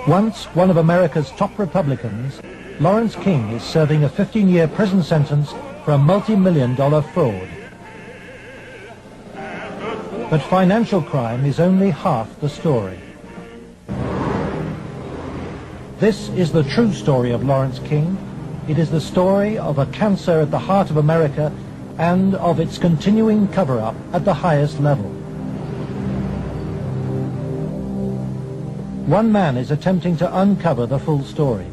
Once one of America's top Republicans, Lawrence King is serving a 15-year prison sentence for a multi-million-dollar fraud. But financial crime is only half the story. This is the true story of Lawrence King. It is the story of a cancer at the heart of America and of its continuing cover-up at the highest level. One man is attempting to uncover the full story.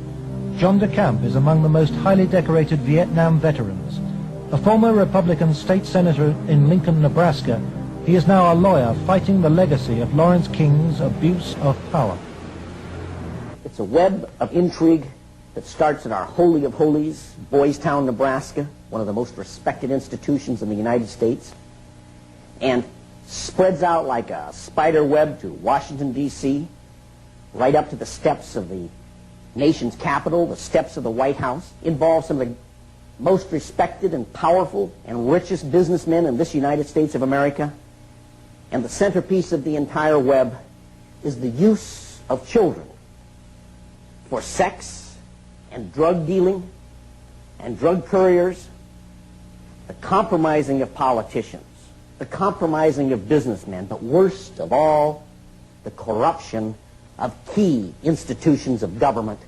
John DeCamp is among the most highly decorated Vietnam veterans. A former Republican state senator in Lincoln, Nebraska, he is now a lawyer fighting the legacy of Lawrence King's abuse of power. It's a web of intrigue that starts in our Holy of Holies, Boys Town, Nebraska, one of the most respected institutions in the United States, and spreads out like a spider web to Washington, D.C., right up to the steps of the nation's capital, the steps of the White House, involves some of the most respected and powerful and richest businessmen in this United States of America. And the centerpiece of the entire web is the use of children for sex and drug dealing and drug couriers, the compromising of politicians, the compromising of businessmen, but worst of all, the corruption of key institutions of government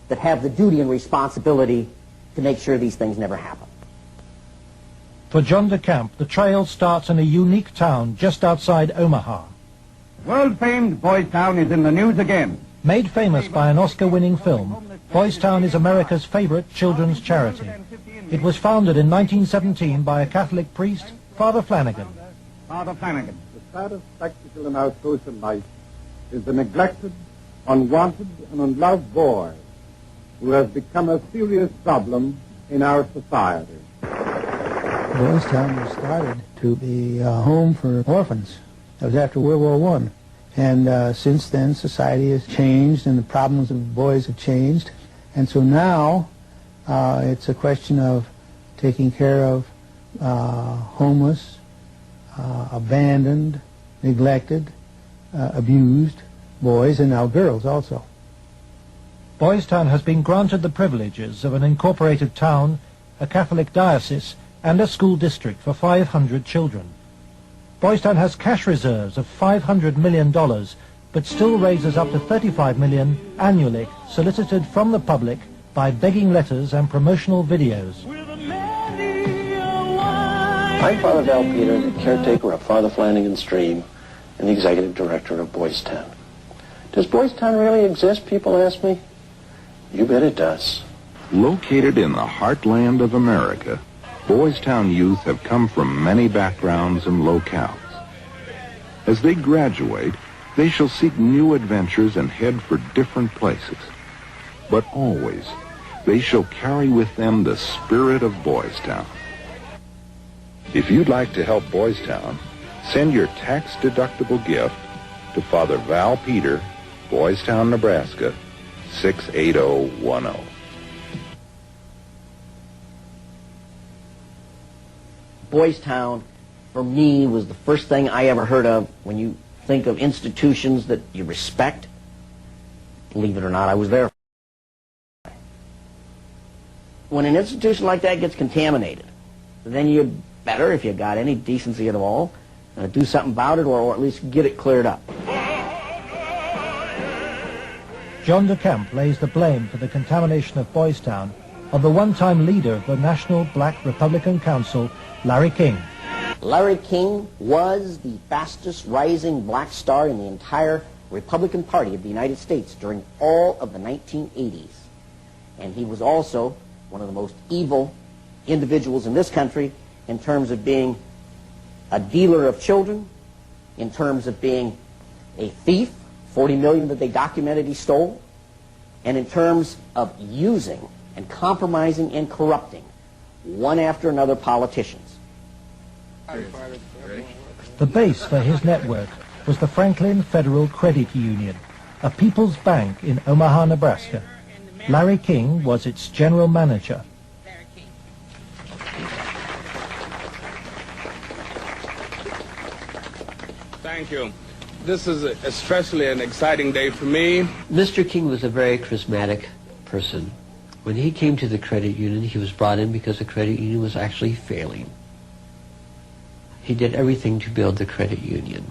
that have the duty and responsibility to make sure these things never happen. For John DeCamp, the trail starts in a unique town just outside Omaha. World-famed Boys Town is in the news again. Made famous by an Oscar-winning film, Boys Town is America's favorite children's charity. It was founded in 1917 by a Catholic priest, Father Flanagan. Father Flanagan. The saddest spectacle in our social life is the neglected, unwanted, and unloved boy who has become a serious problem in our society. Boys Town was started to be a home for orphans. That was after World War I. And since then, society has changed and the problems of boys have changed. And so now, it's a question of taking care of homeless, abandoned, neglected, abused boys, and now girls also. Boys Town has been granted the privileges of an incorporated town, a Catholic diocese, and a school district for 500 children. Boys Town has cash reserves of $500 million, but still raises up to $35 million annually, solicited from the public by begging letters and promotional videos. I'm Father Val Peter, the caretaker of Father Flanagan's Stream and the executive director of Boys Town. Does Boys Town really exist, people ask me? You bet it does. Located in the heartland of America, Boys Town youth have come from many backgrounds and locales. As they graduate, they shall seek new adventures and head for different places. But always, they shall carry with them the spirit of Boys Town. If you'd like to help Boys Town, send your tax-deductible gift to Father Val Peter, Boys Town, Nebraska, 68010. Boys Town, for me, was the first thing I ever heard of when you think of institutions that you respect. Believe it or not, I was there. When an institution like that gets contaminated, then you'd better, if you got any decency at all, do something about it, or at least get it cleared up. John de Camp lays the blame for the contamination of Boys Town on the one-time leader of the National Black Republican Council, Larry King. Larry King was the fastest rising black star in the entire Republican Party of the United States during all of the 1980s. And he was also one of the most evil individuals in this country in terms of being a dealer of children, in terms of being a thief, 40 million that they documented he stole, and in terms of using and compromising and corrupting one after another politicians. The base for his network was the Franklin Federal Credit Union, a people's bank in Omaha, Nebraska. Larry King was its general manager. Thank you. This is especially an exciting day for me. Mr. King was a very charismatic person. When he came to the credit union, he was brought in because the credit union was actually failing. He did everything to build the credit union.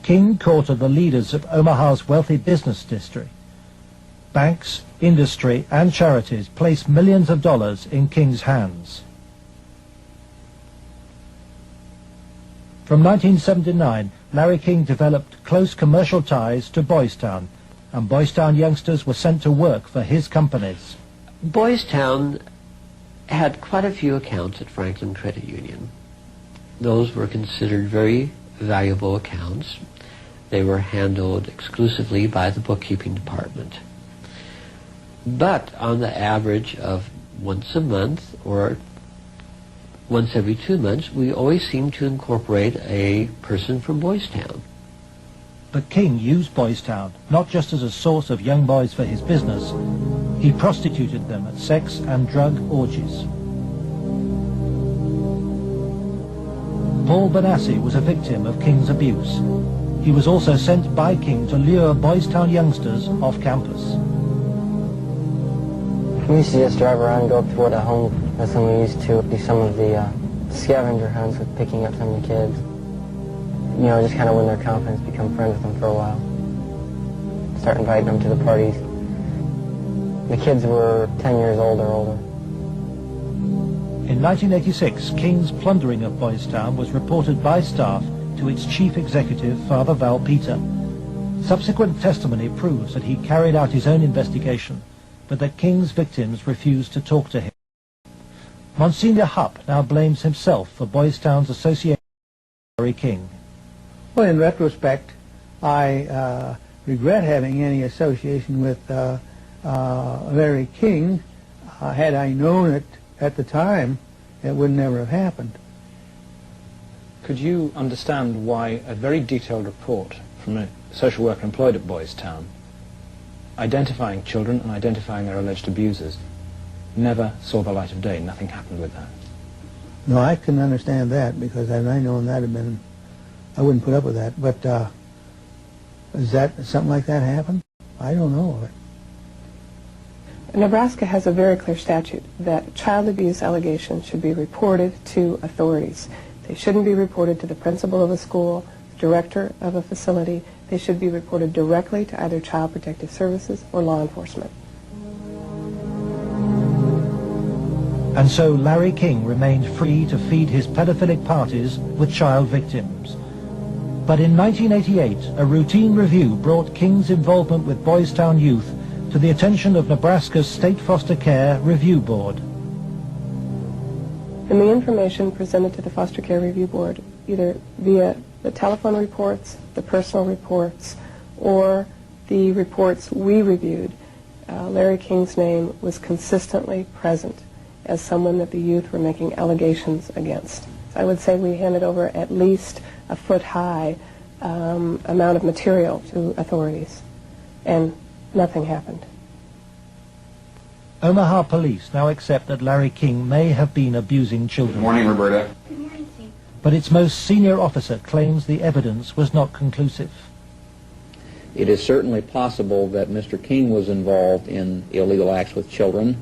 King courted the leaders of Omaha's wealthy business district. Banks, industry, and charities placed millions of dollars in King's hands. From 1979, Larry King developed close commercial ties to Boys Town, and Boys Town youngsters were sent to work for his companies. Boys Town had quite a few accounts at Franklin Credit Union. Those were considered very valuable accounts. They were handled exclusively by the bookkeeping department. But on the average of once a month or once every 2 months, we always seemed to incorporate a person from Boys Town. But King used Boys Town not just as a source of young boys for his business. He prostituted them at sex and drug orgies. Paul Benassi was a victim of King's abuse. He was also sent by King to lure Boys Town youngsters off campus. We used to just drive around and go up toward a home. That's when we used to do some of the scavenger hunts with picking up some of the kids. You know, just kind of win their confidence, become friends with them for a while. Start inviting them to the parties. The kids were 10 years old or older. In 1986, King's plundering of Boys Town was reported by staff to its chief executive, Father Val Peter. Subsequent testimony proves that he carried out his own investigation, but that King's victims refused to talk to him. Monsignor Hupp now blames himself for Boys Town's association with Larry King. Well, in retrospect, I regret having any association with Larry King. Had I known it at the time, it would never have happened. Could you understand why a very detailed report from a social worker employed at Boys Town, identifying children and identifying their alleged abusers, never saw the light of day? Nothing happened with that. No, I can understand that, because had I known that, I wouldn't put up with that. But is that something like that happen? I don't know of it. Nebraska has a very clear statute that child abuse allegations should be reported to authorities. They shouldn't be reported to the principal of a school, director of a facility. They should be reported directly to either Child Protective Services or law enforcement. And so Larry King remained free to feed his pedophilic parties with child victims. But in 1988, a routine review brought King's involvement with Boys Town youth to the attention of Nebraska's State Foster Care Review Board. And the information presented to the Foster Care Review Board, either via the telephone reports, the personal reports, or the reports we reviewed, Larry King's name was consistently present as someone that the youth were making allegations against. I would say we handed over at least a foot-high amount of material to authorities, and nothing happened. Omaha police now accept that Larry King may have been abusing children. Good morning, Roberta. Good morning, Steve. But its most senior officer claims the evidence was not conclusive. It is certainly possible that Mr. King was involved in illegal acts with children.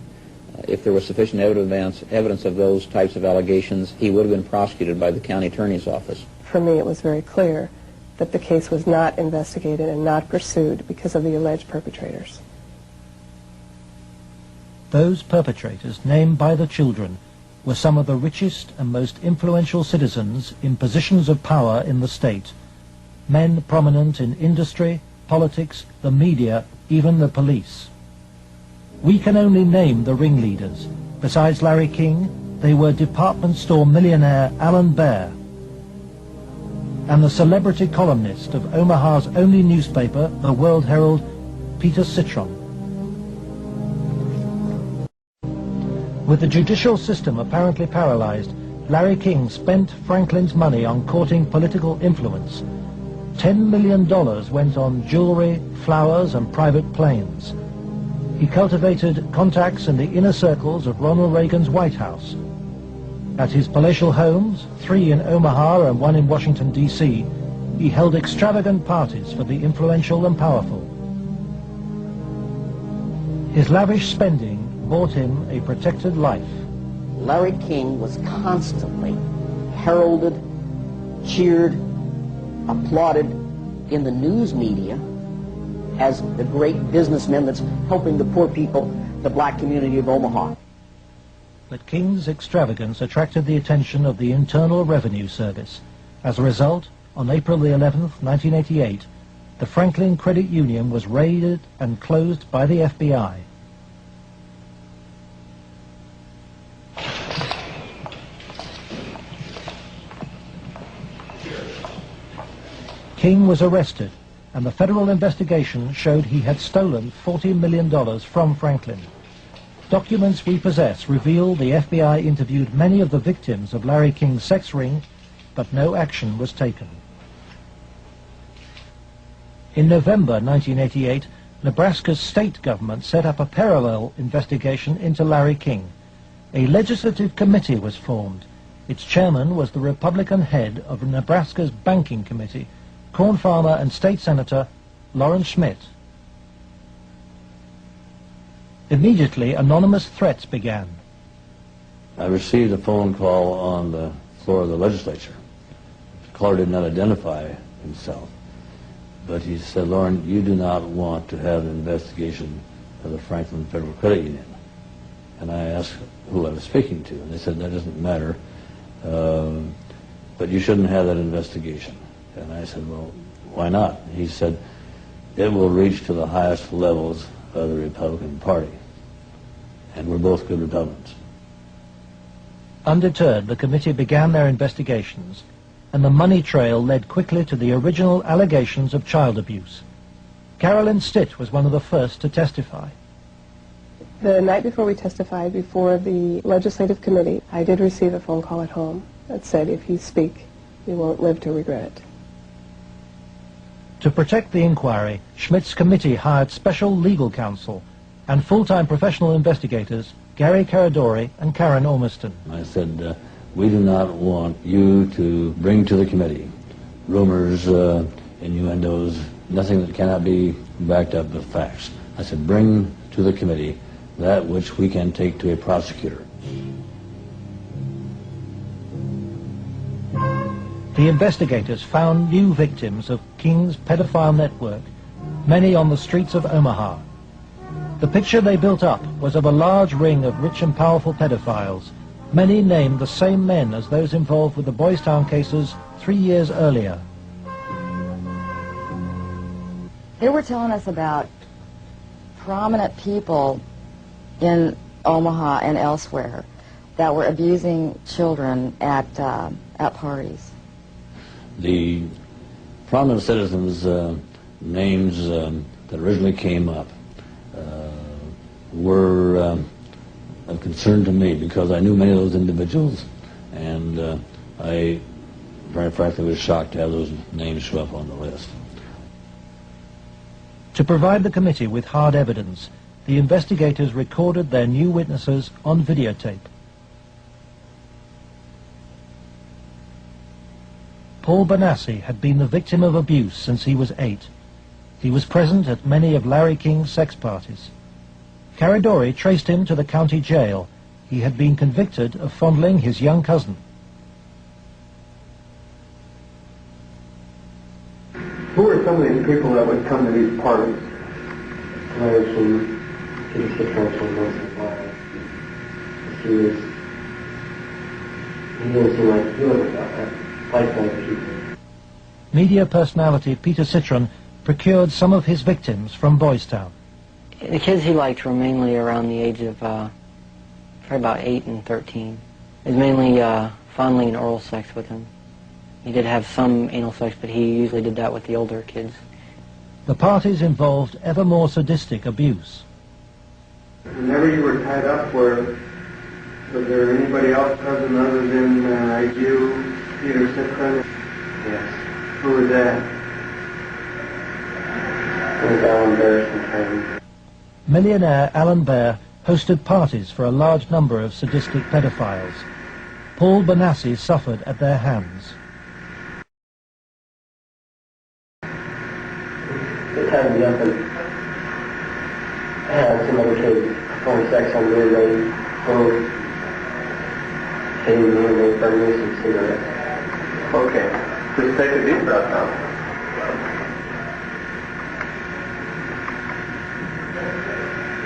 If there was sufficient evidence of those types of allegations, he would have been prosecuted by the county attorney's office. For me, it was very clear that the case was not investigated and not pursued because of the alleged perpetrators. Those perpetrators, named by the children, were some of the richest and most influential citizens in positions of power in the state, men prominent in industry, politics, the media, even the police. We can only name the ringleaders. Besides Larry King, they were department store millionaire Alan Baer and the celebrity columnist of Omaha's only newspaper, the World Herald, Peter Citron. With the judicial system apparently paralyzed, Larry King spent Franklin's money on courting political influence. $10 million went on jewelry, flowers, and private planes. He cultivated contacts in the inner circles of Ronald Reagan's White House. At his palatial homes, 3 in Omaha and 1 in Washington, D.C., he held extravagant parties for the influential and powerful. His lavish spending bought him a protected life. Larry King was constantly heralded, cheered, applauded in the news media as the great businessman that's helping the poor people, the black community of Omaha. But King's extravagance attracted the attention of the Internal Revenue Service. As a result, on April the 11th, 1988, the Franklin Credit Union was raided and closed by the FBI. King was arrested, and the federal investigation showed he had stolen $40 million from Franklin. Documents we possess reveal the FBI interviewed many of the victims of Larry King's sex ring, but no action was taken. In November 1988, Nebraska's state government set up a parallel investigation into Larry King. A legislative committee was formed. Its chairman was the Republican head of Nebraska's Banking Committee, corn farmer and state senator Lawrence Schmidt. Immediately, anonymous threats began. I received a phone call on the floor of the legislature. The caller did not identify himself, but he said, "Lauren, you do not want to have an investigation of the Franklin Federal Credit Union." And I asked who I was speaking to, and they said, "That doesn't matter, but you shouldn't have that investigation." And I said, "Well, why not?" He said, "It will reach to the highest levels of the Republican Party, and we're both good Republicans." Undeterred, the committee began their investigations, and the money trail led quickly to the original allegations of child abuse. Carolyn Stitt was one of the first to testify. The night before we testified before the legislative committee, I did receive a phone call at home that said, "If you speak, you won't live to regret it." To protect the inquiry, Schmidt's committee hired special legal counsel and full-time professional investigators Gary Caradori and Karen Ormiston. I said, "We do not want you to bring to the committee rumors, innuendos, nothing that cannot be backed up with facts." I said, "Bring to the committee that which we can take to a prosecutor." The investigators found new victims of King's pedophile network, many on the streets of Omaha. The picture they built up was of a large ring of rich and powerful pedophiles, many named the same men as those involved with the Boys Town cases 3 years earlier. They were telling us about prominent people in Omaha and elsewhere that were abusing children at parties. The prominent citizens' names that originally came up were of concern to me because I knew many of those individuals, and I very frankly was shocked to have those names show up on the list. To provide the committee with hard evidence, the investigators recorded their new witnesses on videotape. Paul Bonassi had been the victim of abuse since he was 8. He was present at many of Larry King's sex parties. Caradori traced him to the county jail. He had been convicted of fondling his young cousin. some of these people that would come to these parties? Larry King, Peter Citron once in a while. He didn't seem like he was like people. Media personality Peter Citron procured some of his victims from Boys Town. The kids he liked were mainly around the age of probably about 8 and 13. It was mainly fondling and oral sex with them. He did have some anal sex, but he usually did that with the older kids. The parties involved ever more sadistic abuse. Whenever you were tied up, was there anybody else present other than you, Peter Citron? Yes. Who was that? It was Alan Bear sometimes. Millionaire Alan Bear hosted parties for a large number of sadistic pedophiles. Paul Bonassi suffered at their hands. They tied me up and had some other kids perform sex on me, and they both hitting me and they burned me some cigarettes. Okay. Just take a deep breath now.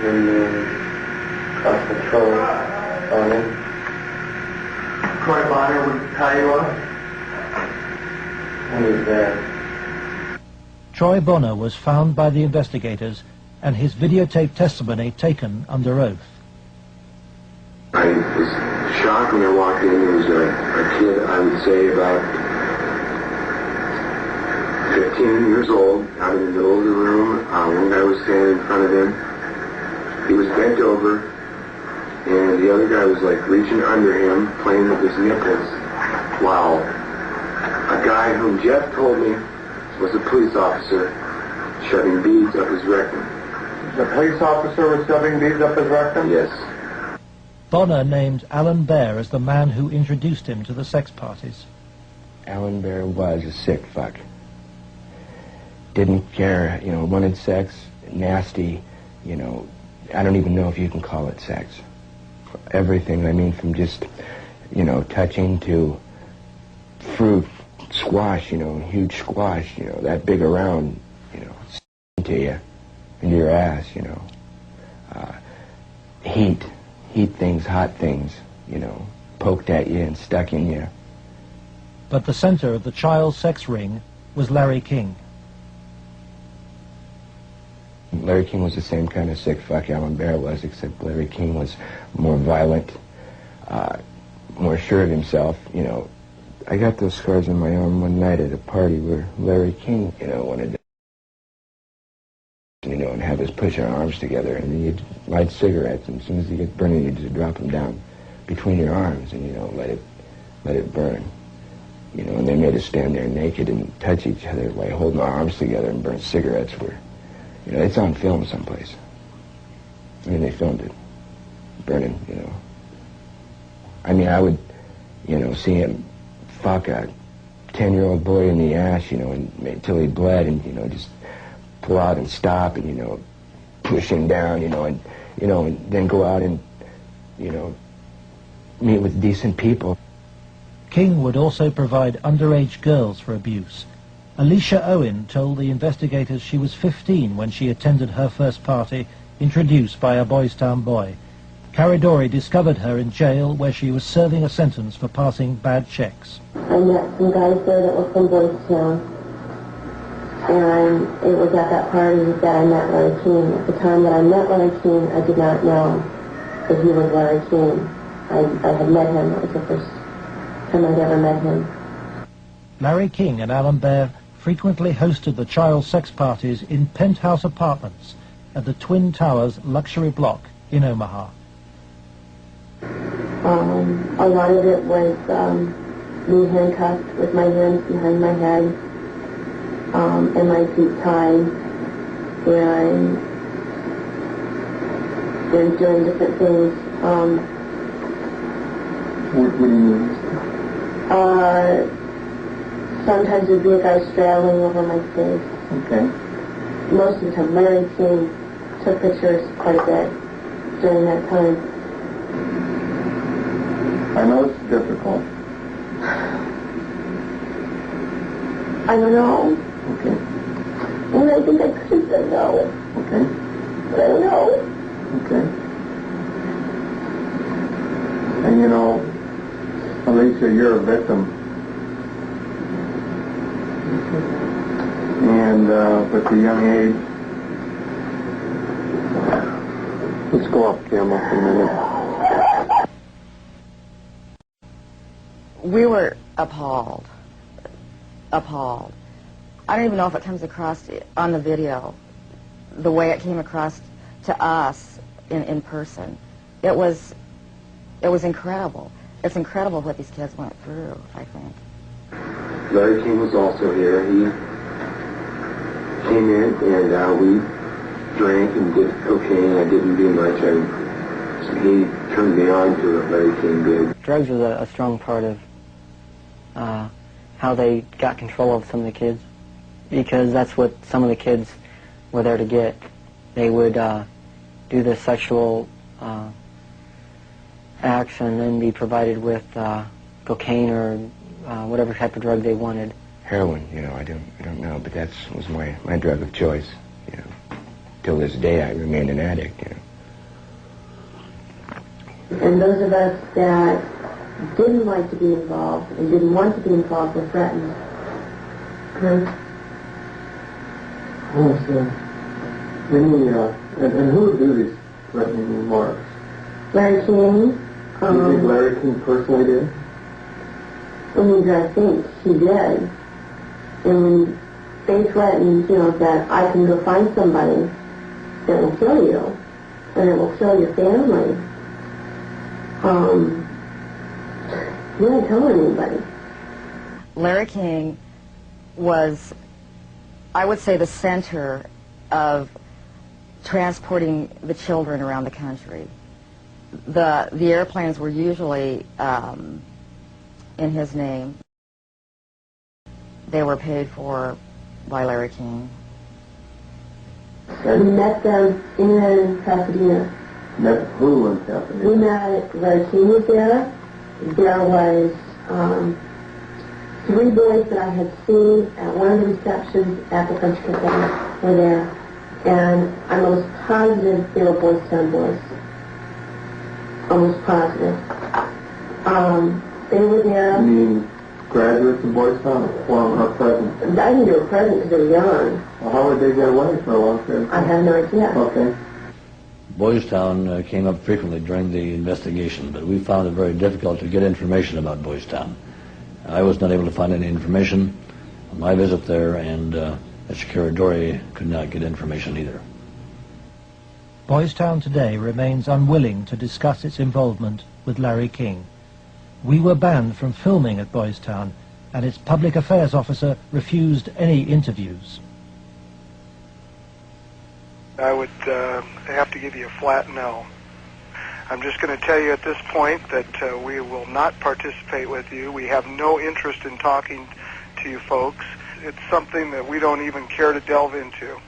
And cross patrol on him. Troy Bonner would tie you up? He was there. Troy Bonner was found by the investigators and his videotape testimony taken under oath. I was shocked when I walked in. There was a kid, I would say about 15 years old, out in the middle of the room. One guy was standing in front of him. He was bent over, and the other guy was like reaching under him, playing with his nipples, while a guy whom Jeff told me was a police officer shoving beads up his rectum. The police officer was shoving beads up his rectum? Yes. Bonner named Alan Bear as the man who introduced him to the sex parties. Alan Bear was a sick fuck. Didn't care, wanted sex, nasty, I don't even know if you can call it sex. Everything, I mean, from just, touching to fruit, squash, huge squash, that big around, to you, into your ass, heat things, hot things, poked at you and stuck in you. But the center of the child sex ring was Larry King. Larry King was the same kind of sick fuck Alan Bear was, except Larry King was more violent, more sure of himself, I got those scars on my arm one night at a party where Larry King, wanted to, and have us push our arms together, and then you'd light cigarettes, and as soon as you get burning, you'd just drop them down between your arms, and, let it burn. And they made us stand there naked and touch each other while holding our arms together and burn cigarettes where, it's on film someplace. I mean, they filmed it, burning, I mean, I would, see him fuck a 10-year-old boy in the ass, until he bled, and, just pull out and stop, and, push him down, and then go out and, meet with decent people. King would also provide underage girls for abuse. Alicia Owen told the investigators she was 15 when she attended her first party, introduced by a Boys Town boy. Caridori discovered her in jail where she was serving a sentence for passing bad checks. I met some guys there that were from Boys Town, and it was at that party that I met Larry King. At the time that I met Larry King, I did not know that he was Larry King. I had met him. It was the first time I'd ever met him. Larry King and Alan Bear frequently hosted the child sex parties in penthouse apartments at the Twin Towers luxury block in Omaha. A lot of it was me handcuffed with my hands behind my head and my feet tied, and doing different things. What do you mean? Sometimes there'd be a guy straddling over my face. Okay. Most of the time, Larry King took pictures quite a bit during that time. I know it's difficult. I don't know. Okay. And I think I could have said no. Okay. But I don't know. Okay. And you know, Alicia, you're a victim. And with a young age, let's go off camera for a minute. We were appalled. Appalled. I don't even know if it comes across on the video, the way it came across to us in person. It was incredible. It's incredible what these kids went through, I think. Larry King was also here. He came in and we drank and did cocaine. I didn't do much. He turned me on to it, Larry King did. Drugs was a strong part of how they got control of some of the kids, because that's what some of the kids were there to get. They would do the sexual acts and then be provided with cocaine or whatever type of drug they wanted. Heroin, you know, I don't know, but that was my drug of choice, you know. Till this day, I remained an addict, you know. And those of us that didn't like to be involved and didn't want to be involved were threatened. Oh, so and who would do these threatening remarks? Larry King. Do you think Larry King personally did? I mean, I think he did. And when they threatened, you know, that I can go find somebody that will kill you, and it will kill your family, he didn't tell anybody. Larry King was, I would say, the center of transporting the children around the country. The airplanes were usually in his name. They were paid for by Larry King. We met them in Pasadena. Met who in Pasadena? We met, Larry King was there. There was 3 boys that I had seen at one of the receptions at the country cafe were there. And I'm almost positive they were Boys Town boys. Almost positive. They were there. You mean graduates of Boys Town or present? I think they were present because they were young. Well, how would they get away for a long period of time? I have no idea. Okay. Boys Town came up frequently during the investigation, but we found it very difficult to get information about Boys Town. I was not able to find any information on my visit there, and Mr. Caradori could not get information either. Boys Town today remains unwilling to discuss its involvement with Larry King. We were banned from filming at Boys Town, and its public affairs officer refused any interviews. I would have to give you a flat no. I'm just going to tell you at this point that we will not participate with you. We have no interest in talking to you folks. It's something that we don't even care to delve into.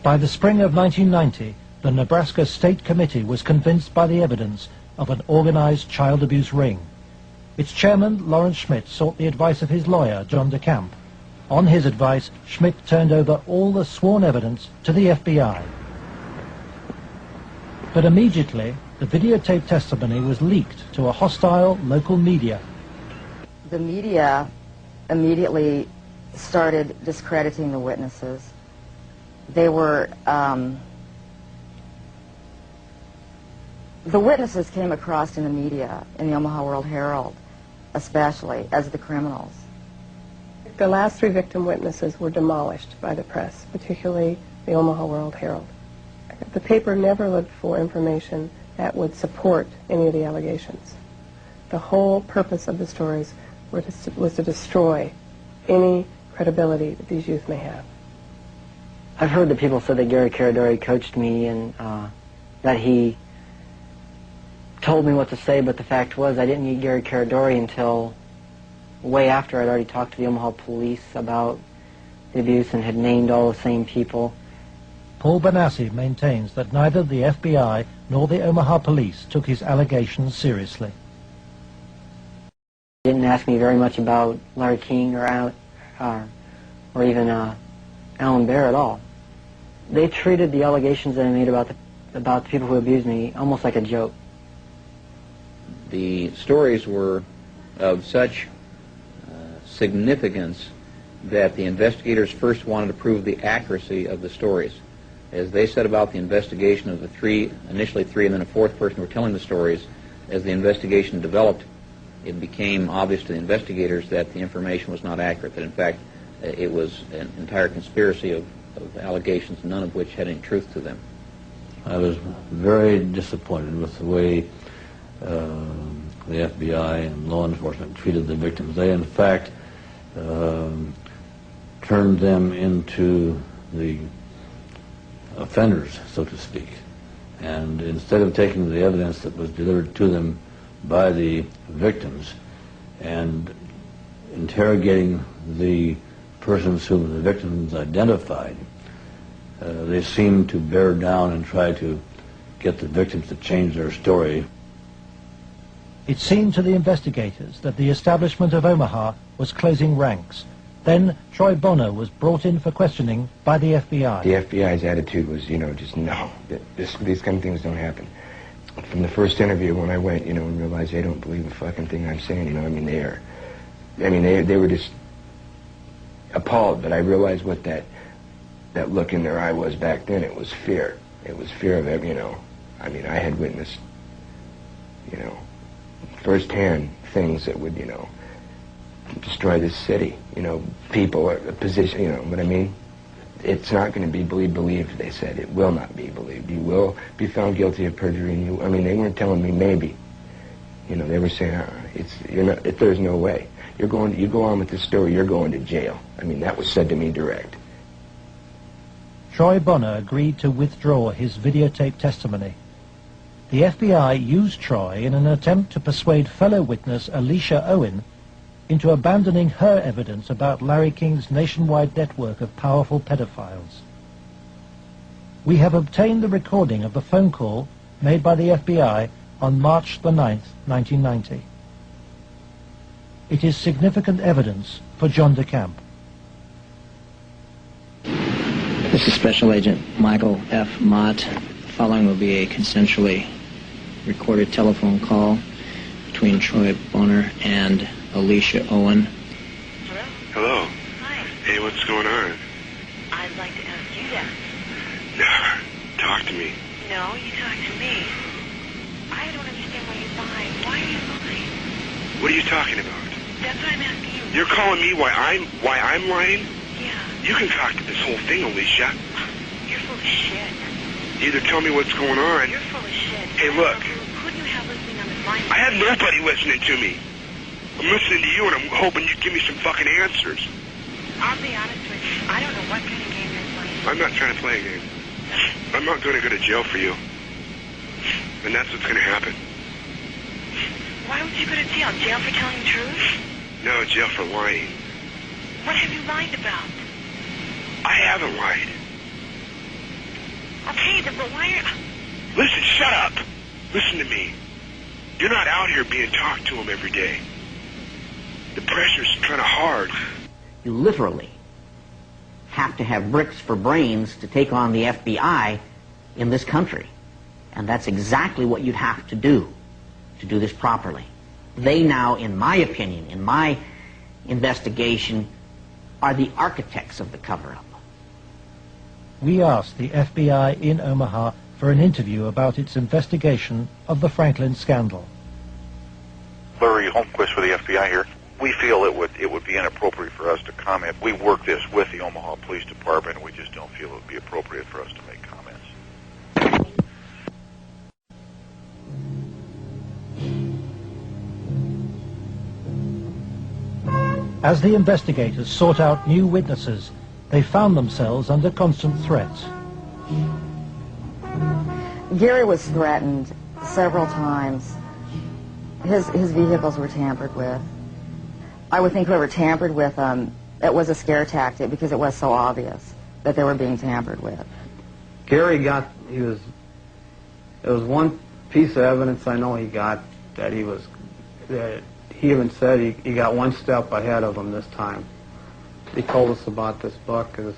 By the spring of 1990, the Nebraska State Committee was convinced by the evidence of an organized child abuse ring. Its chairman, Lawrence Schmidt, sought the advice of his lawyer, John DeCamp. On his advice, Schmidt turned over all the sworn evidence to the FBI. But immediately, the videotape testimony was leaked to a hostile local media. The media immediately started discrediting the witnesses. They were, the witnesses came across in the media, in the Omaha World Herald, especially, as the criminals. The last 3 victim witnesses were demolished by the press, particularly the Omaha World Herald. The paper never looked for information that would support any of the allegations. The whole purpose of the stories was to destroy any credibility that these youth may have. I've heard that people said that Gary Caradori coached me and that he told me what to say, but the fact was I didn't meet Gary Caradori until way after I'd already talked to the Omaha police about the abuse and had named all the same people. Paul Benassi maintains that neither the FBI nor the Omaha police took his allegations seriously. They didn't ask me very much about Larry King or even Alan Bear at all. They treated the allegations that I made about the people who abused me almost like a joke. The stories were of such significance that the investigators first wanted to prove the accuracy of the stories. As they set about the investigation of the initially three, and then a fourth person who were telling the stories, as the investigation developed, it became obvious to the investigators that the information was not accurate, that in fact it was an entire conspiracy of allegations, none of which had any truth to them. I was very disappointed with the way the FBI and law enforcement treated the victims. They, in fact, turned them into the offenders, so to speak. And instead of taking the evidence that was delivered to them by the victims and interrogating the persons whom the victims identified, they seemed to bear down and try to get the victims to change their story. It seemed to the investigators that the establishment of Omaha was closing ranks. Then Troy Bonner was brought in for questioning by the FBI. The FBI's attitude was, just no, these kind of things don't happen. From the first interview when I went, and realized they don't believe a fucking thing I'm saying, they were just appalled. But I realized what that look in their eye was back then. It was fear. It was fear of I had witnessed, firsthand things that would, destroy this city, people, a position, what I mean? It's not going to be believed, they said. It will not be believed. You will be found guilty of perjury, and they weren't telling me maybe. They were saying, there's no way. You go on with this story, you're going to jail. That was said to me direct. Troy Bonner agreed to withdraw his videotape testimony. The FBI used Troy in an attempt to persuade fellow witness Alicia Owen into abandoning her evidence about Larry King's nationwide network of powerful pedophiles. We have obtained the recording of the phone call made by the FBI on March the 9th, 1990. It is significant evidence for John DeCamp. This is Special Agent Michael F. Mott. The following will be a consensually recorded telephone call between Troy Bonner and Alicia Owen. Hello. Hi. Hey, what's going on? I'd like to ask you that. Talk to me. No, you talk to me. I don't understand why you're lying. Why are you lying? What are you talking about? That's what I'm asking you. You're calling me why I'm lying? Yeah. You can talk to this whole thing, Alicia. You're full of shit. Either tell me what's going on. You're full of shit. Hey, look. Who do you have listening on this line? I have nobody listening to me. I'm listening to you, and I'm hoping you give me some fucking answers. I'll be honest with you. I don't know what kind of game you're playing. I'm not trying to play a game. I'm not going to go to jail for you. And that's what's going to happen. Why would you go to jail? Jail for telling the truth? No, jail for lying. What have you lied about? I haven't lied. Okay, then, but why are... Listen, shut up. Listen to me. You're not out here being talked to them every day. The pressure's kind of hard. You literally have to have bricks for brains to take on the FBI in this country. And that's exactly what you'd have to do this properly. They now, in my opinion, in my investigation, are the architects of the cover-up. We asked the FBI in Omaha for an interview about its investigation of the Franklin scandal. Larry Holmquist for the FBI here. We feel it would be inappropriate for us to comment. We work this with the Omaha Police Department, and we just don't feel it would be appropriate for us to make comments. As the investigators sought out new witnesses, they found themselves under constant threat. Gary was threatened several times. His vehicles were tampered with. I would think whoever tampered with them, it was a scare tactic because it was so obvious that they were being tampered with. Gary it was one piece of evidence I know he got that he even said he got one step ahead of them this time. He told us about this book. It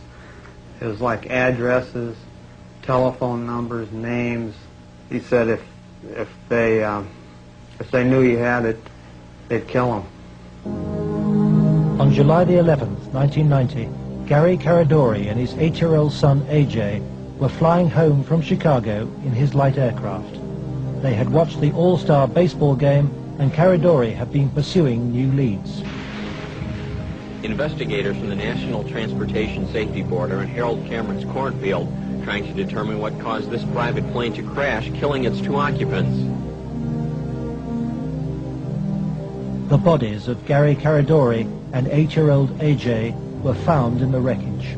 was like addresses, telephone numbers, names. He said if they knew he had it, they'd kill him. On July the 11th, 1990, Gary Caradori and his 8-year-old son AJ were flying home from Chicago in his light aircraft. They had watched the All-Star baseball game, and Caradori had been pursuing new leads. Investigators from the National Transportation Safety Board are in Harold Cameron's cornfield, trying to determine what caused this private plane to crash, killing its 2 occupants. The bodies of Gary Caradori and 8-year-old AJ were found in the wreckage.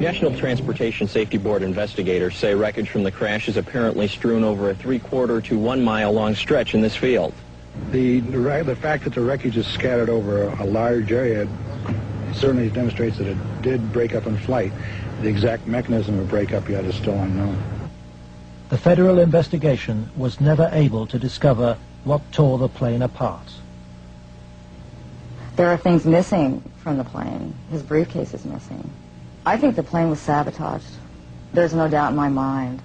National Transportation Safety Board investigators say wreckage from the crash is apparently strewn over a 3/4 to 1 mile long stretch in this field. The fact that the wreckage is scattered over a large area certainly demonstrates that it did break up in flight. The exact mechanism of breakup yet is still unknown. The federal investigation was never able to discover what tore the plane apart. There are things missing from the plane. His briefcase is missing. I think the plane was sabotaged. There's no doubt in my mind.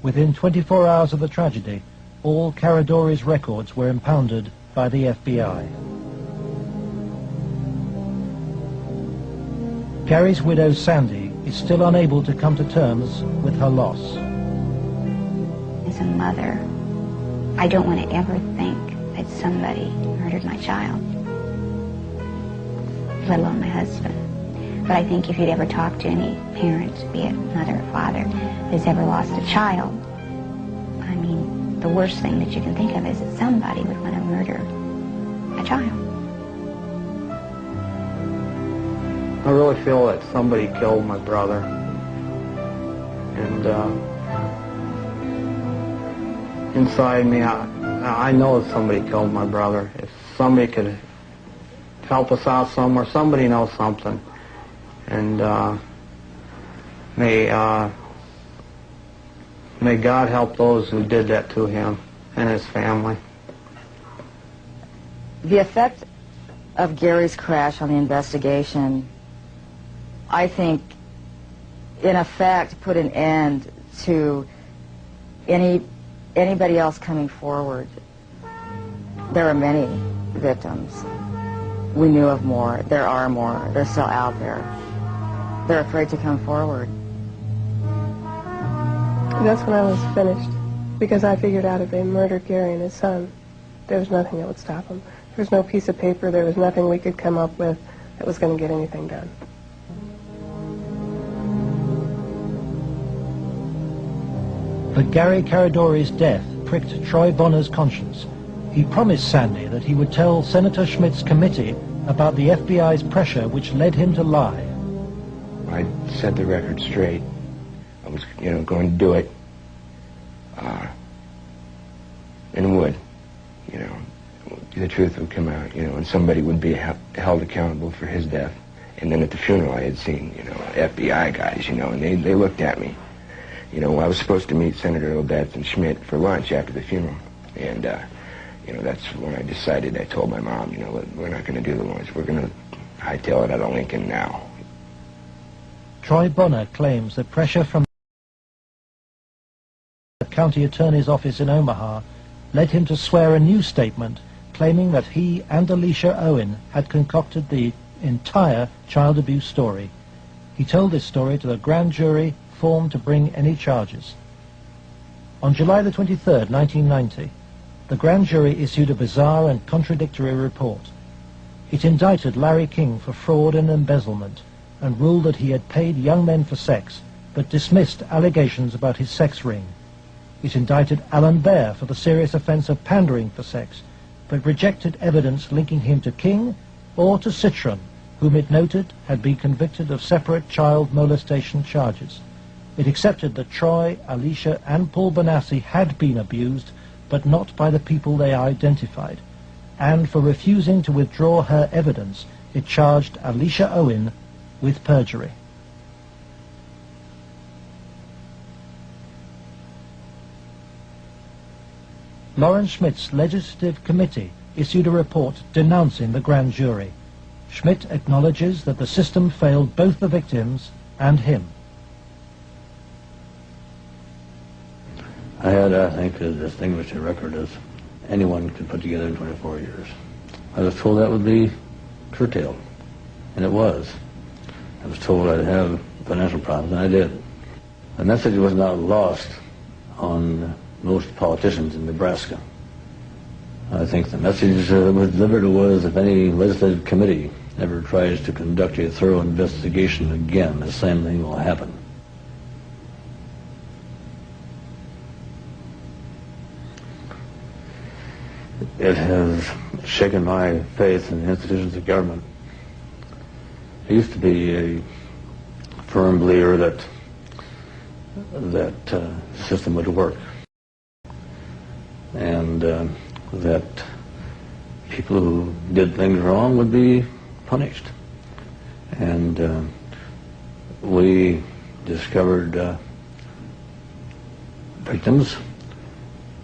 Within 24 hours of the tragedy, all Caradori's records were impounded by the FBI. Gary's widow, Sandy, is still unable to come to terms with her loss. As a mother, I don't want to ever think that somebody murdered my child, let alone my husband. But I think if you'd ever talk to any parent, be it mother or father, who's ever lost a child, I mean, the worst thing that you can think of is that somebody would want to murder a child. I really feel that somebody killed my brother. And inside me, I know that somebody killed my brother. If somebody could help us out somewhere, somebody knows something. And may God help those who did that to him and his family. The effect of Gary's crash on the investigation, I think, in effect, put an end to anybody else coming forward. There are many victims. We knew of more. There are more. They're still out there. They're afraid to come forward. That's when I was finished, because I figured out if they murdered Gary and his son, there was nothing that would stop them. There was no piece of paper. There was nothing we could come up with that was going to get anything done. But Gary Caradori's death pricked Troy Bonner's conscience. He promised Sandy that he would tell Senator Schmidt's committee about the FBI's pressure which led him to lie. I set the record straight. I was, going to do it. And would, the truth would come out, and somebody would be held accountable for his death. And then at the funeral I had seen, FBI guys, and they looked at me. I was supposed to meet Senator Obetz and Schmidt for lunch after the funeral. And, that's when I decided, I told my mom, we're not going to do the lunch. We're going to hightail it out of Lincoln now. Troy Bonner claims that pressure from the county attorney's office in Omaha led him to swear a new statement claiming that he and Alicia Owen had concocted the entire child abuse story. He told this story to the grand jury formed to bring any charges. On July the 23rd, 1990, the grand jury issued a bizarre and contradictory report. It indicted Larry King for fraud and embezzlement and ruled that he had paid young men for sex, but dismissed allegations about his sex ring. It indicted Alan Baer for the serious offense of pandering for sex, but rejected evidence linking him to King or to Citron, whom it noted had been convicted of separate child molestation charges. It accepted that Troy, Alicia, and Paul Benassi had been abused, but not by the people they identified. And for refusing to withdraw her evidence, it charged Alicia Owen with perjury. Lawrence Schmidt's legislative committee issued a report denouncing the grand jury. Schmidt acknowledges that the system failed both the victims and him. I had, I think, as distinguished a record as anyone could put together in 24 years. I was told that would be curtailed, and it was. I was told I'd have financial problems, and I did. The message was not lost on most politicians in Nebraska. I think the message that was delivered was, if any legislative committee ever tries to conduct a thorough investigation again, the same thing will happen. It has shaken my faith in the institutions of government. I used to be a firm believer that the system would work, and that people who did things wrong would be punished. And we discovered victims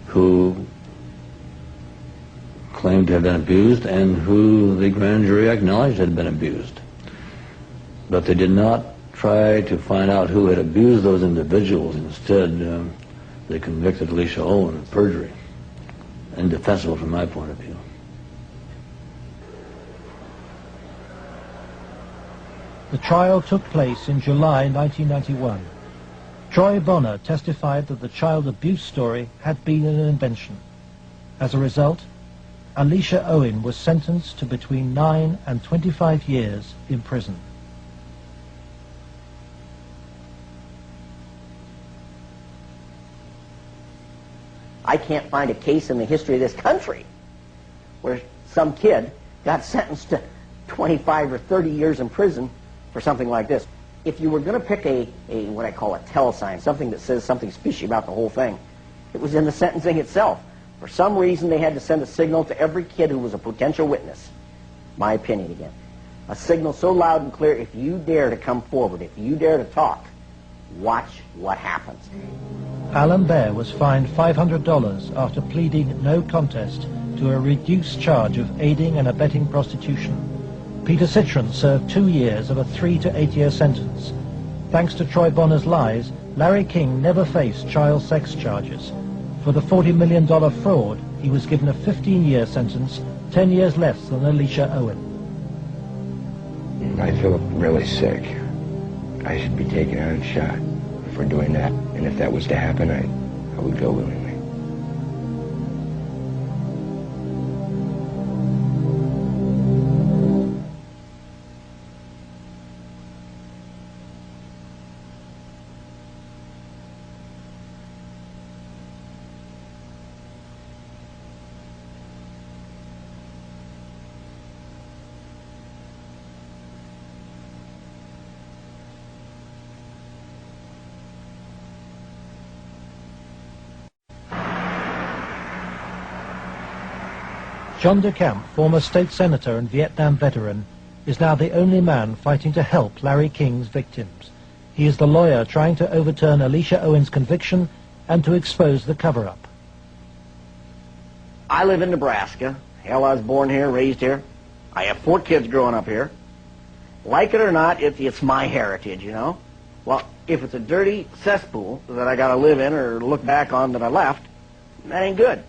who claimed to have been abused and who the grand jury acknowledged had been abused. But they did not try to find out who had abused those individuals. Instead, they convicted Alicia Owen of perjury. Indefensible from my point of view. The trial took place in July 1991. Troy Bonner testified that the child abuse story had been an invention. As a result, Alicia Owen was sentenced to between 9 and 25 years in prison. I can't find a case in the history of this country where some kid got sentenced to 25 or 30 years in prison for something like this. If you were going to pick a what I call a telesign, something that says something fishy about the whole thing, it was in the sentencing itself. For some reason, they had to send a signal to every kid who was a potential witness. My opinion again. A signal so loud and clear, if you dare to come forward, if you dare to talk, watch what happens. Alan Baer was fined $500 after pleading no contest to a reduced charge of aiding and abetting prostitution. Peter Citron served 2 years of a 3 to 8 year sentence. Thanks to Troy Bonner's lies, Larry King never faced child sex charges. For the $40 million fraud, he was given a 15-year sentence, 10 years less than Alicia Owen. I feel really sick. I should be taken out and shot for doing that. And if that was to happen, I would go willingly. John DeCamp, former state senator and Vietnam veteran, is now the only man fighting to help Larry King's victims. He is the lawyer trying to overturn Alicia Owen's conviction and to expose the cover-up. I live in Nebraska. Hell, I was born here, raised here. I have 4 kids growing up here. Like it or not, it's my heritage, you know. Well, if it's a dirty cesspool that I got to live in or look back on that I left, that ain't good.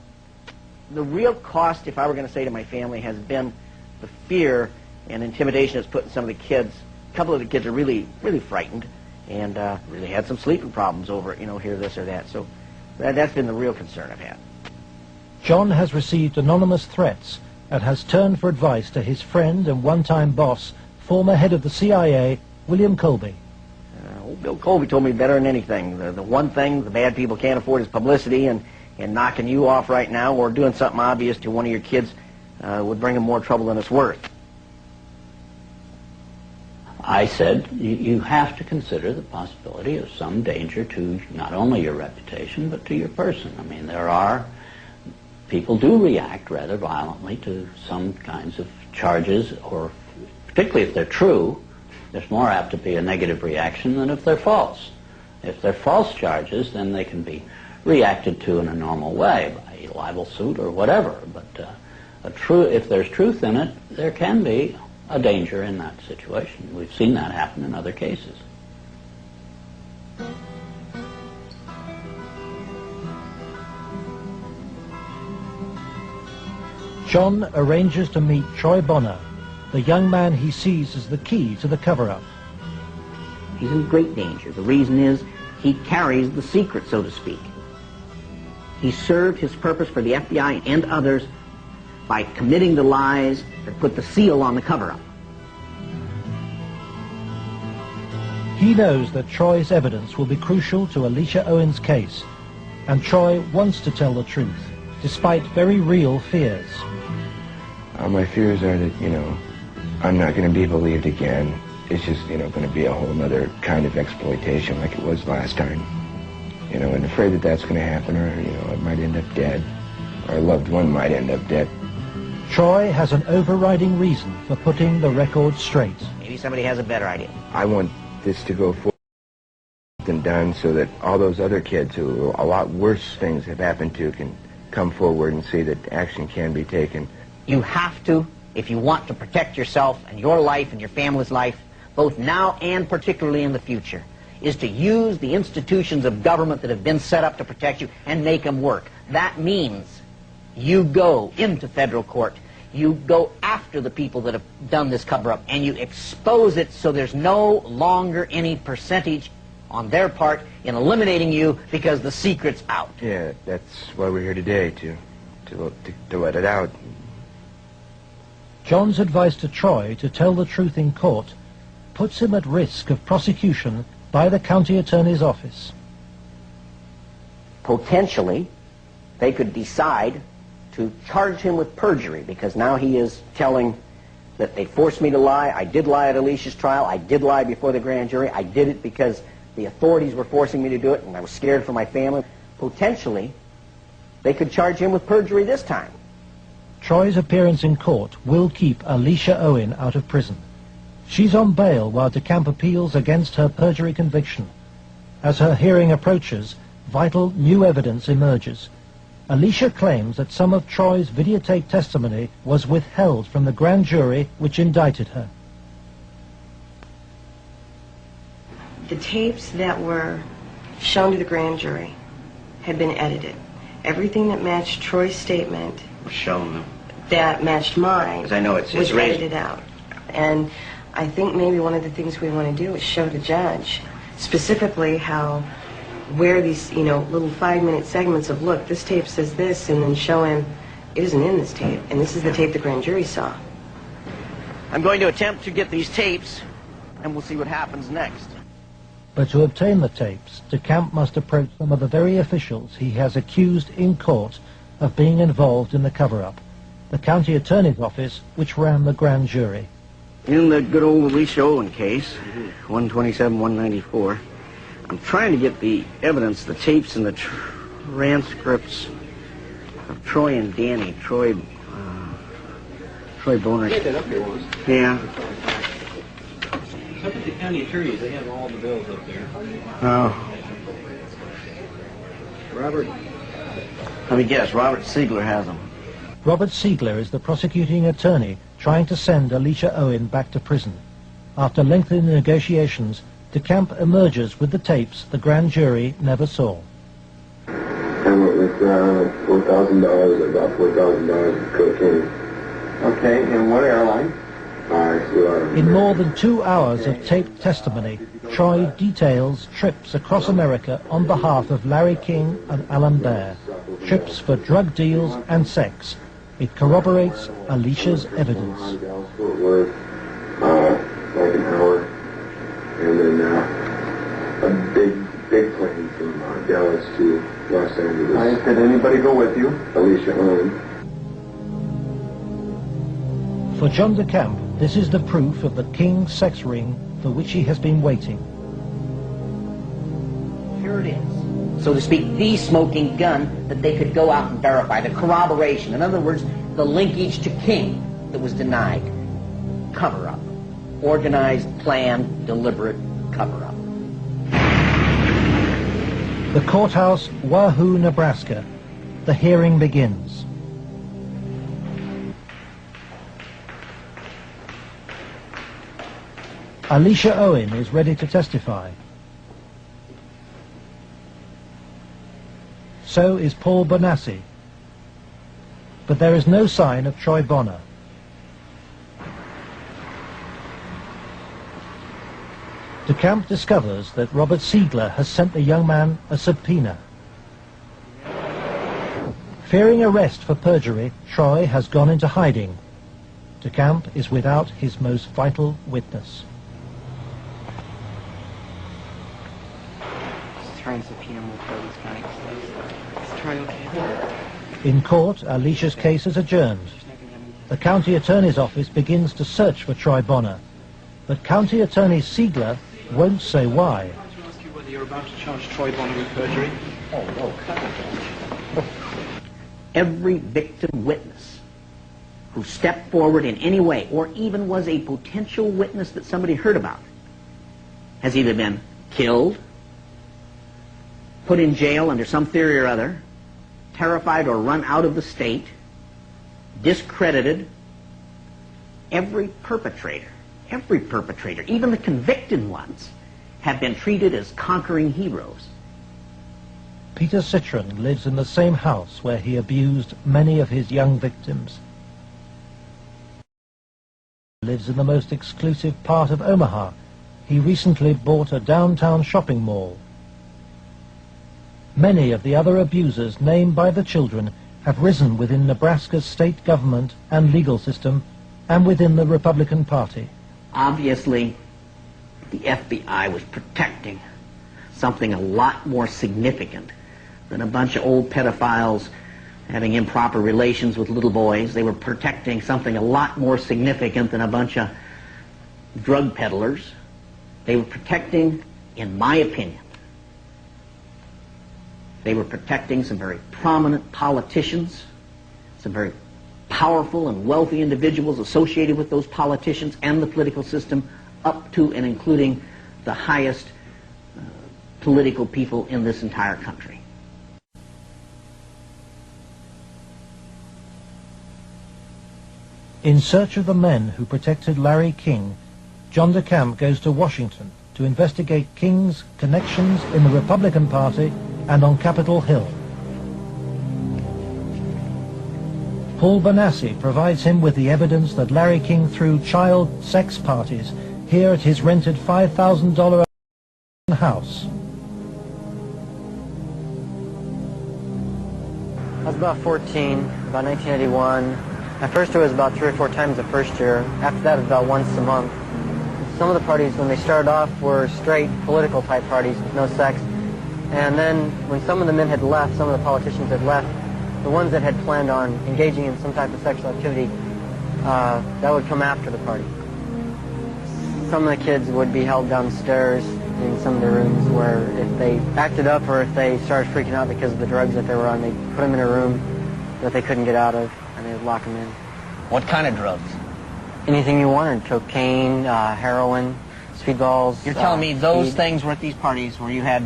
The real cost, if I were going to say to my family, has been the fear and intimidation it's put in some of the kids. A couple of the kids are really, really frightened and really had some sleeping problems over it, you know, hear this or that. So that's been the real concern I've had. John has received anonymous threats and has turned for advice to his friend and one-time boss, former head of the CIA, William Colby. Old Bill Colby told me better than anything. The one thing the bad people can't afford is publicity, and knocking you off right now or doing something obvious to one of your kids would bring them more trouble than it's worth. I said, you have to consider the possibility of some danger to not only your reputation, but to your person. I mean, people do react rather violently to some kinds of charges, or particularly if they're true, there's more apt to be a negative reaction than if they're false. If they're false charges, then they can be reacted to in a normal way, by a libel suit or whatever. But if there's truth in it, there can be a danger in that situation. We've seen that happen in other cases. John arranges to meet Troy Bonner, the young man he sees as the key to the cover-up. He's in great danger. The reason is he carries the secret, so to speak. He served his purpose for the FBI and others by committing the lies that put the seal on the cover-up. He knows that Troy's evidence will be crucial to Alicia Owen's case, and Troy wants to tell the truth, despite very real fears. My fears are that, I'm not going to be believed again. It's just, going to be a whole other kind of exploitation like it was last time. And afraid that that's going to happen, or, I might end up dead, or a loved one might end up dead. Troy has an overriding reason for putting the record straight. Maybe somebody has a better idea. I want this to go forward and done so that all those other kids who a lot worse things have happened to can come forward and see that action can be taken. You have to, if you want to protect yourself and your life and your family's life, both now and particularly in the future, is to use the institutions of government that have been set up to protect you and make them work. That means you go into federal court, you go after the people that have done this cover-up, and you expose it so there's no longer any percentage on their part in eliminating you because the secret's out. Yeah, that's why we're here today, to let it out. John's advice to Troy to tell the truth in court puts him at risk of prosecution by the county attorney's office. Potentially, they could decide to charge him with perjury, because now he is telling that they forced me to lie. I did lie at Alicia's trial. I did lie before the grand jury. I did it because the authorities were forcing me to do it, and I was scared for my family. Potentially, they could charge him with perjury this time. Troy's appearance in court will keep Alicia Owen out of prison. She's on bail while DeCamp appeals against her perjury conviction. As her hearing approaches, vital new evidence emerges. Alicia claims that some of Troy's videotape testimony was withheld from the grand jury which indicted her. The tapes that were shown to the grand jury had been edited. Everything that matched Troy's statement Was shown. that matched mine 'Cause I know it's was raised. edited out. And I think maybe one of the things we want to do is show the judge specifically where these, little 5-minute segments of, look, this tape says this, and then show him it isn't in this tape, and this is the tape the grand jury saw. I'm going to attempt to get these tapes, and we'll see what happens next. But to obtain the tapes, DeCamp must approach some of the very officials he has accused in court of being involved in the cover-up, the county attorney's office which ran the grand jury. In the good old Alicia Owen case, 127-194, I'm trying to get the evidence, the tapes and the transcripts of Troy and Danny. Troy Bonner. I had that up here once. Yeah. Look at the county attorneys. They have all the bills up there. Oh. Robert. Let me guess. Robert Siegler has them. Robert Siegler is the prosecuting attorney trying to send Alicia Owen back to prison. After lengthy negotiations, DeCamp emerges with the tapes the grand jury never saw. I went with $4,000, about $4,000 of cocaine. Okay, and what airline? In more than 2 hours of taped testimony, Troy details trips across America on behalf of Larry King and Alan Baer, trips for drug deals and sex. It corroborates Alicia's evidence. Like an hour, and then a big plane from Dallas to Los Angeles. Did anybody go with you? Alicia Owen. For John DeCamp, This is the proof of the King's sex ring for which he has been waiting. Here it is, so to speak, the smoking gun that they could go out and verify, the corroboration. In other words, the linkage to King that was denied. Cover-up. Organized, planned, deliberate cover-up. The courthouse, Wahoo, Nebraska. The hearing begins. Alicia Owen is ready to testify. So is Paul Bonassi. But there is no sign of Troy Bonner. DeCamp discovers that Robert Siegler has sent the young man a subpoena. Fearing arrest for perjury, Troy has gone into hiding. DeCamp is without his most vital witness. In court, Alicia's case is adjourned. The county attorney's office begins to search for Troy Bonner, but County Attorney Siegler won't say why. I want to ask you whether you're about to charge Troy Bonner with perjury. Every victim witness who stepped forward in any way, or even was a potential witness that somebody heard about, has either been killed, put in jail under some theory or other, terrified or run out of the state, discredited. Every perpetrator, even the convicted ones, have been treated as conquering heroes. Peter Citron lives in the same house where he abused many of his young victims. He lives in the most exclusive part of Omaha. He recently bought a downtown shopping mall. Many of the other abusers named by the children have risen within Nebraska's state government and legal system and within the Republican Party. Obviously, the FBI was protecting something a lot more significant than a bunch of old pedophiles having improper relations with little boys. They were protecting something a lot more significant than a bunch of drug peddlers. They were protecting, in my opinion, they were protecting some very prominent politicians, some very powerful and wealthy individuals associated with those politicians and the political system, up to and including the highest political people in this entire country. In search of the men who protected Larry King, John DeCamp goes to Washington to investigate King's connections in the Republican Party and on Capitol Hill. Paul Bonassi provides him with the evidence that Larry King threw child sex parties here at his rented $5,000 house. I was about 14, about 1981. At first it was about 3 or 4 times the first year. After that it was about once a month. Some of the parties, when they started off, were straight political type parties with no sex. And then when some of the men had left, some of the politicians had left, the ones that had planned on engaging in some type of sexual activity, that would come after the party. Some of the kids would be held downstairs in some of the rooms where if they acted up or if they started freaking out because of the drugs that they were on, they'd put them in a room that they couldn't get out of, and they'd lock them in. What kind of drugs? Anything you wanted. Cocaine, heroin, speedballs. You're telling me those speed. things were at these parties where you had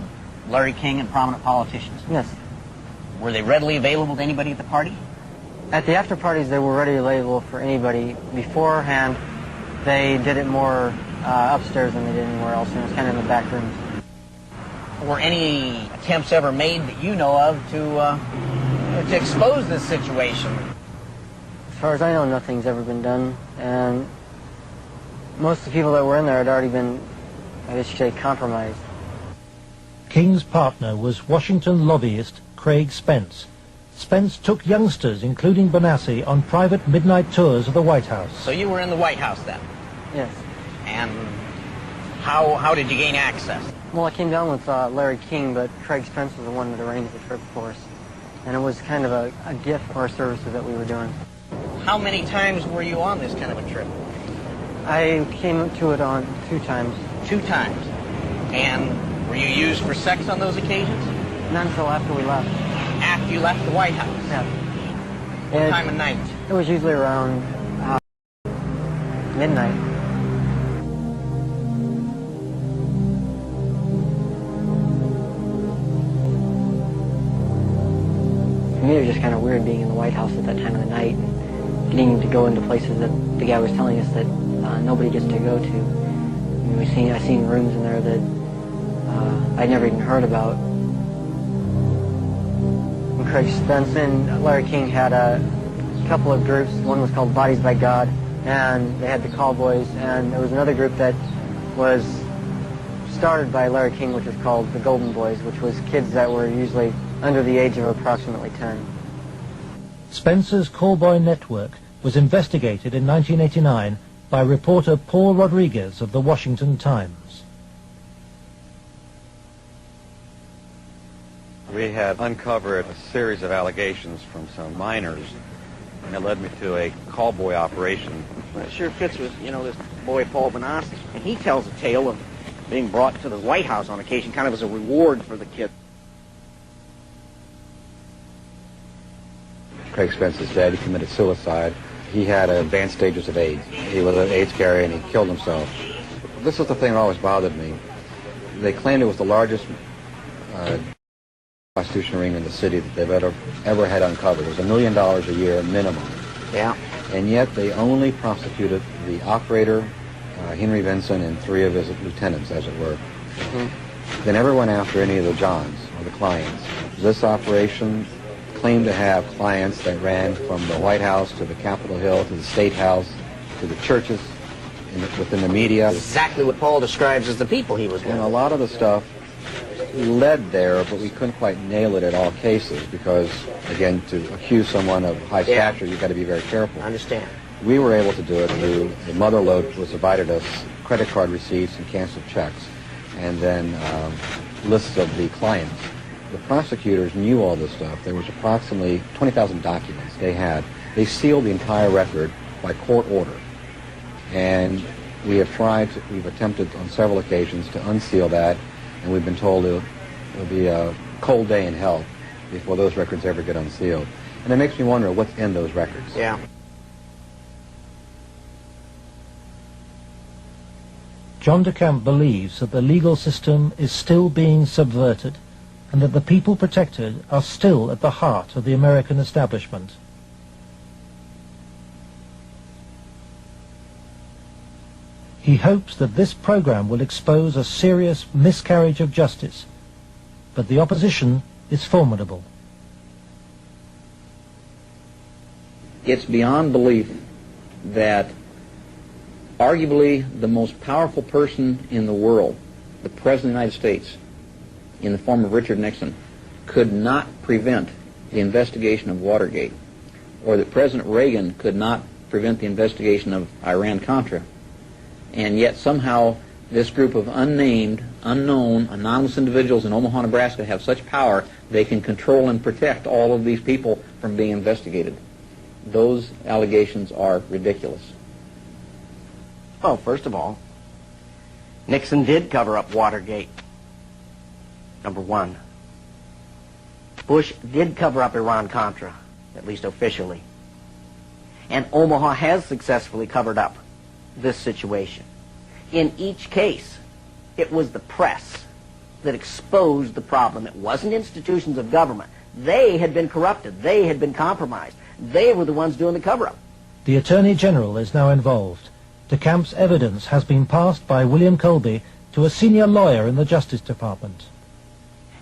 Larry King and prominent politicians? Yes. Were they readily available to anybody at the party? At the after parties, they were readily available for anybody. Beforehand, they did it more upstairs than they did anywhere else, and it was kind of in the back rooms. Were any attempts ever made that you know of to expose this situation? As far as I know, nothing's ever been done, and most of the people that were in there had already been, I guess you could say, compromised. King's partner was Washington lobbyist Craig Spence. Spence took youngsters, including Bonassi, on private midnight tours of the White House. So you were in the White House then? Yes. And how did you gain access? Well, I came down with Larry King, but Craig Spence was the one that arranged the trip for us. And it was kind of a gift for our services that we were doing. How many times were you on this kind of a trip? I came to it on 2 times. 2 times. And were you used for sex on those occasions? Not until after we left. After you left the White House? Yeah. What time of night? It was usually around midnight. For me, it was just kind of weird being in the White House at that time of the night and getting to go into places that the guy was telling us that nobody gets to go to. I mean, I seen rooms in there that I'd never even heard about. And Craig Spence and Larry King had a couple of groups. One was called Bodies by God, and they had the Callboys, and there was another group that was started by Larry King, which was called the Golden Boys, which was kids that were usually under the age of approximately 10. Spencer's Callboy network was investigated in 1989 by reporter Paul Rodriguez of the Washington Times. We had uncovered a series of allegations from some minors, and it led me to a callboy operation. Well, it sure fits with, this boy Paul Benassi. And he tells a tale of being brought to the White House on occasion, kind of as a reward for the kid. Craig Spence's dad, he committed suicide. He had advanced stages of AIDS. He was an AIDS carrier, and he killed himself. This was the thing that always bothered me. They claimed it was the largest prostitution ring in the city that they've ever had uncovered. It was $1 million a year minimum. Yeah. And yet they only prosecuted the operator, Henry Vinson, and 3 of his lieutenants, as it were. Mm-hmm. They never went after any of the Johns or the clients. This operation claimed to have clients that ran from the White House to the Capitol Hill to the State House to the churches within the media. Exactly what Paul describes as the people he was with. And a lot of the stuff led there, but we couldn't quite nail it at all cases because, again, to accuse someone of high stature, you've got to be very careful. I understand. We were able to do it through the mother lode was provided us credit card receipts and canceled checks, and then lists of the clients. The prosecutors knew all this stuff. There was approximately 20,000 documents they had. They sealed the entire record by court order. And we've attempted on several occasions to unseal that, and we've been told it'll be a cold day in hell before those records ever get unsealed. And it makes me wonder what's in those records. Yeah. John DeCamp believes that the legal system is still being subverted and that the people protected are still at the heart of the American establishment. He hopes that this program will expose a serious miscarriage of justice, but the opposition is formidable. It's beyond belief that arguably the most powerful person in the world, the President of the United States, in the form of Richard Nixon, could not prevent the investigation of Watergate, or that President Reagan could not prevent the investigation of Iran-Contra. And yet somehow this group of unnamed, unknown, anonymous individuals in Omaha, Nebraska have such power they can control and protect all of these people from being investigated. Those allegations are ridiculous. Well, first of all, Nixon did cover up Watergate. Number one. Bush did cover up Iran-Contra, at least officially. And Omaha has successfully covered up this situation. In each case, it was the press that exposed the problem. It wasn't institutions of government. They had been corrupted. They had been compromised. They were the ones doing the cover-up. The Attorney General is now involved. DeCamp's evidence has been passed by William Colby to a senior lawyer in the Justice Department.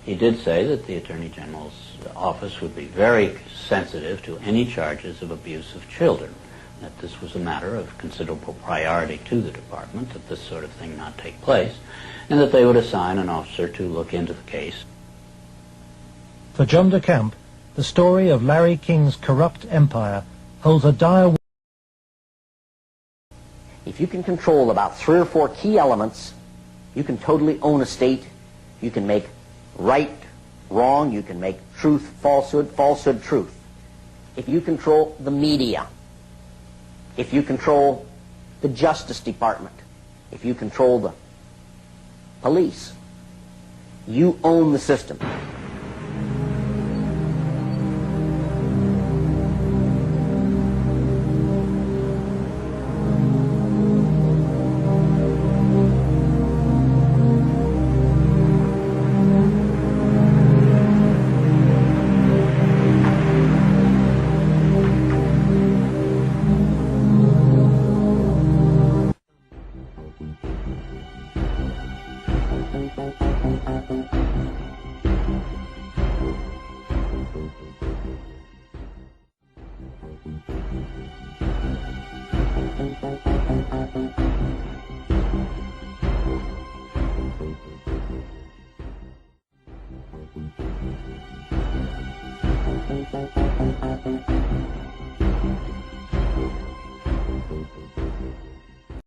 He did say that the Attorney General's office would be very sensitive to any charges of abuse of children, that this was a matter of considerable priority to the department, that this sort of thing not take place, and that they would assign an officer to look into the case. For John DeCamp, the story of Larry King's corrupt empire holds a dire... If you can control about 3 or 4 key elements, you can totally own a state. You can make right wrong. You can make truth falsehood, falsehood truth. If you control the media, if you control the Justice Department, if you control the police, you own the system.